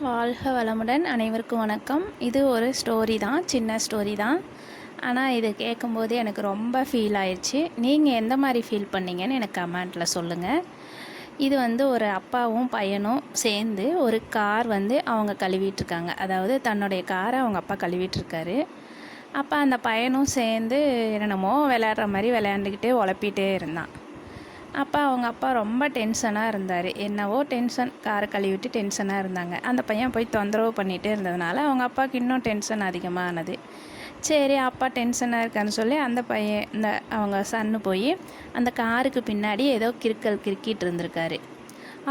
வாழ்க வளமுடன். அனைவருக்கும் வணக்கம். இது ஒரு ஸ்டோரி தான், சின்ன ஸ்டோரி தான். ஆனால் இது கேட்கும்போது எனக்கு ரொம்ப ஃபீல் ஆயிடுச்சு. நீங்கள் எந்த மாதிரி ஃபீல் பண்ணீங்கன்னு எனக்கு கமெண்ட்டில் சொல்லுங்கள். இது ஒரு அப்பாவும் பையனும் சேர்ந்து ஒரு கார் அவங்க கழுவிட்டுருக்காங்க. அதாவது தன்னுடைய காரை அவங்க அப்பா கழுவிட்டுருக்காரு. அப்போ அந்த பையனும் சேர்ந்து என்னென்னமோ விளையாடுற மாதிரி விளையாண்டுக்கிட்டே உழப்பிகிட்டே இருந்தான். அப்போ அவங்க அப்பா ரொம்ப டென்ஷனாக இருந்தார். என்னவோ டென்ஷன், காரை கழுவிட்டு டென்ஷனாக இருந்தாங்க. அந்த பையன் போய் தொந்தரவு பண்ணிகிட்டே இருந்ததுனால அவங்க அப்பாவுக்கு இன்னும் டென்ஷன் அதிகமானது. சரி, அப்பா டென்ஷனாக இருக்கான்னு சொல்லி அந்த பையன் அவங்க சன்னு போய் அந்த காருக்கு பின்னாடி ஏதோ கிறுக்கிட்டு இருந்திருக்காரு.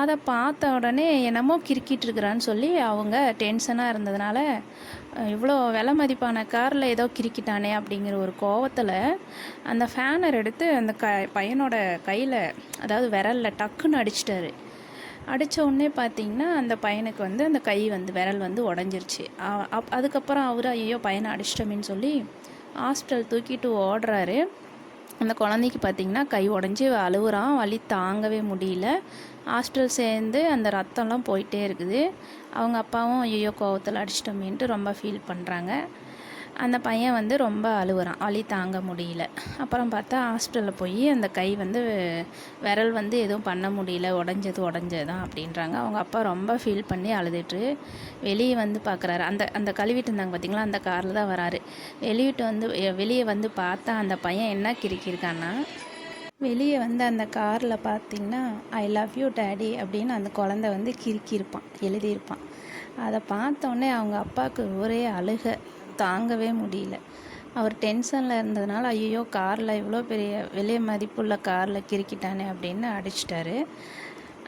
அதை பார்த்த உடனே என்னமோ கிறுக்கிட்டு இருக்கிறான்னு சொல்லி அவங்க டென்ஷனாக இருந்ததுனால, இவ்வளோ விலை மதிப்பான காரில் ஏதோ கிறுக்கிட்டானே அப்படிங்கிற ஒரு கோவத்தில் அந்த ஃபேனர் எடுத்து அந்த பையனோட கையில், அதாவது விரலில் டக்குன்னு அடிச்சிட்டாரு. அடித்த உடனே பார்த்திங்கன்னா அந்த பையனுக்கு அந்த கை விரல் உடஞ்சிருச்சு. அதுக்கப்புறம் அவர் ஐயோ பையனை அடிச்சிட்டோமேன்னு சொல்லி ஹாஸ்பிட்டல் தூக்கிட்டு ஓடுறாரு. அந்த குழந்தைக்கு பார்த்திங்கன்னா கை உடஞ்சி அழுகுறான், வலி தாங்கவே முடியல. ஹாஸ்பிட்டல் சேர்ந்து அந்த ரத்தம்லாம் போயிட்டே இருக்குது. அவங்க அப்பாவும் ஐயோ கோவத்தில் அடிச்சிட்டோமேன்ட்டு ரொம்ப ஃபீல் பண்ணுறாங்க. அந்த பையன் ரொம்ப அழுகுறான், வலி தாங்க முடியல. அப்புறம் பார்த்தா ஹாஸ்பிட்டலில் போய் அந்த கை விரல் எதுவும் பண்ண முடியல, உடஞ்சதான் அப்படின்றாங்க. அவங்க அப்பா ரொம்ப ஃபீல் பண்ணி அழுதுட்டு வெளியே பார்க்குறாரு. அந்த கழுவிட்டு இருந்தாங்க பார்த்திங்களா, அந்த காரில் தான் வராரு. வெளியே பார்த்தா அந்த பையன் என்ன கிறுக்கியிருக்கான்னா, வெளியே அந்த காரில் பார்த்திங்கன்னா ஐ லவ் யூ டேடி அப்படின்னு அந்த குழந்தை கிறுக்கியிருப்பான், எழுதியிருப்பான். அதை பார்த்தோன்னே அவங்க அப்பாவுக்கு ஒரே அழுகை தாங்கவே முடியல. அவர் டென்ஷனில் இருந்ததுனால ஐயோ காரில் இவ்வளோ பெரிய விலை மதிப்புள்ள காரில் கிறுக்கிட்டானே அப்படின்னு அடிச்சிட்டாரு.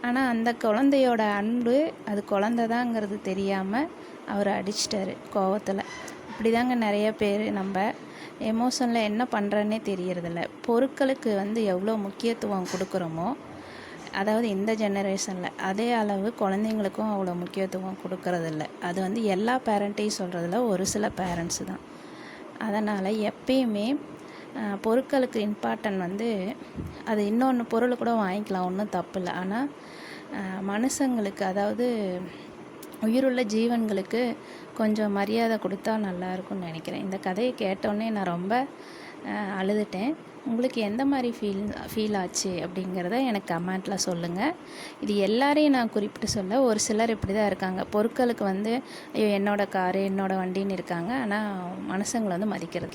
ஆனால் அந்த குழந்தையோட அன்பு, அது குழந்தைதாங்கிறது தெரியாமல் அவர் அடிச்சிட்டாரு கோவத்தில். இப்படி தாங்க நிறைய பேர் நம்ம எமோஷனில் என்ன பண்ணுறன்னே தெரியறதில்ல. பொருட்களுக்கு எவ்வளோ முக்கியத்துவம் கொடுக்குறோமோ, அதாவது இந்த ஜெனரேஷனில் அதே அளவு குழந்தைங்களுக்கும் அவ்வளோ முக்கியத்துவம் கொடுக்கறதில்ல. அது எல்லா பேரண்ட்டையும் சொல்கிறதில்ல, ஒரு சில பேரண்ட்ஸு தான். அதனால் எப்பயுமே பொருட்களுக்கு இம்பார்ட்டன்ட் அது இன்னொன்று பொருள் கூட வாங்கிக்கலாம், ஒன்றும் தப்பு இல்லை. ஆனால் மனுஷங்களுக்கு, அதாவது உயிருள்ள ஜீவன்களுக்கு கொஞ்சம் மரியாதை கொடுத்தா நல்லாயிருக்கும்னு நினைக்கிறேன். இந்த கதையை கேட்டோன்னே நான் ரொம்ப அழுதுட்டேன். உங்களுக்கு எந்த மாதிரி ஃபீல் ஆச்சு அப்படிங்கிறத எனக்கு கமெண்ட்டில் சொல்லுங்கள். இது எல்லாரையும் நான் குறிப்பிட்டு சொல்ல, ஒரு சிலர் இப்படி தான் இருக்காங்க. பொருட்களுக்கு ஐயோ என்னோடய காரு, என்னோடய வண்டின்னு இருக்காங்க. ஆனால் மனுஷங்களை மதிக்கிறது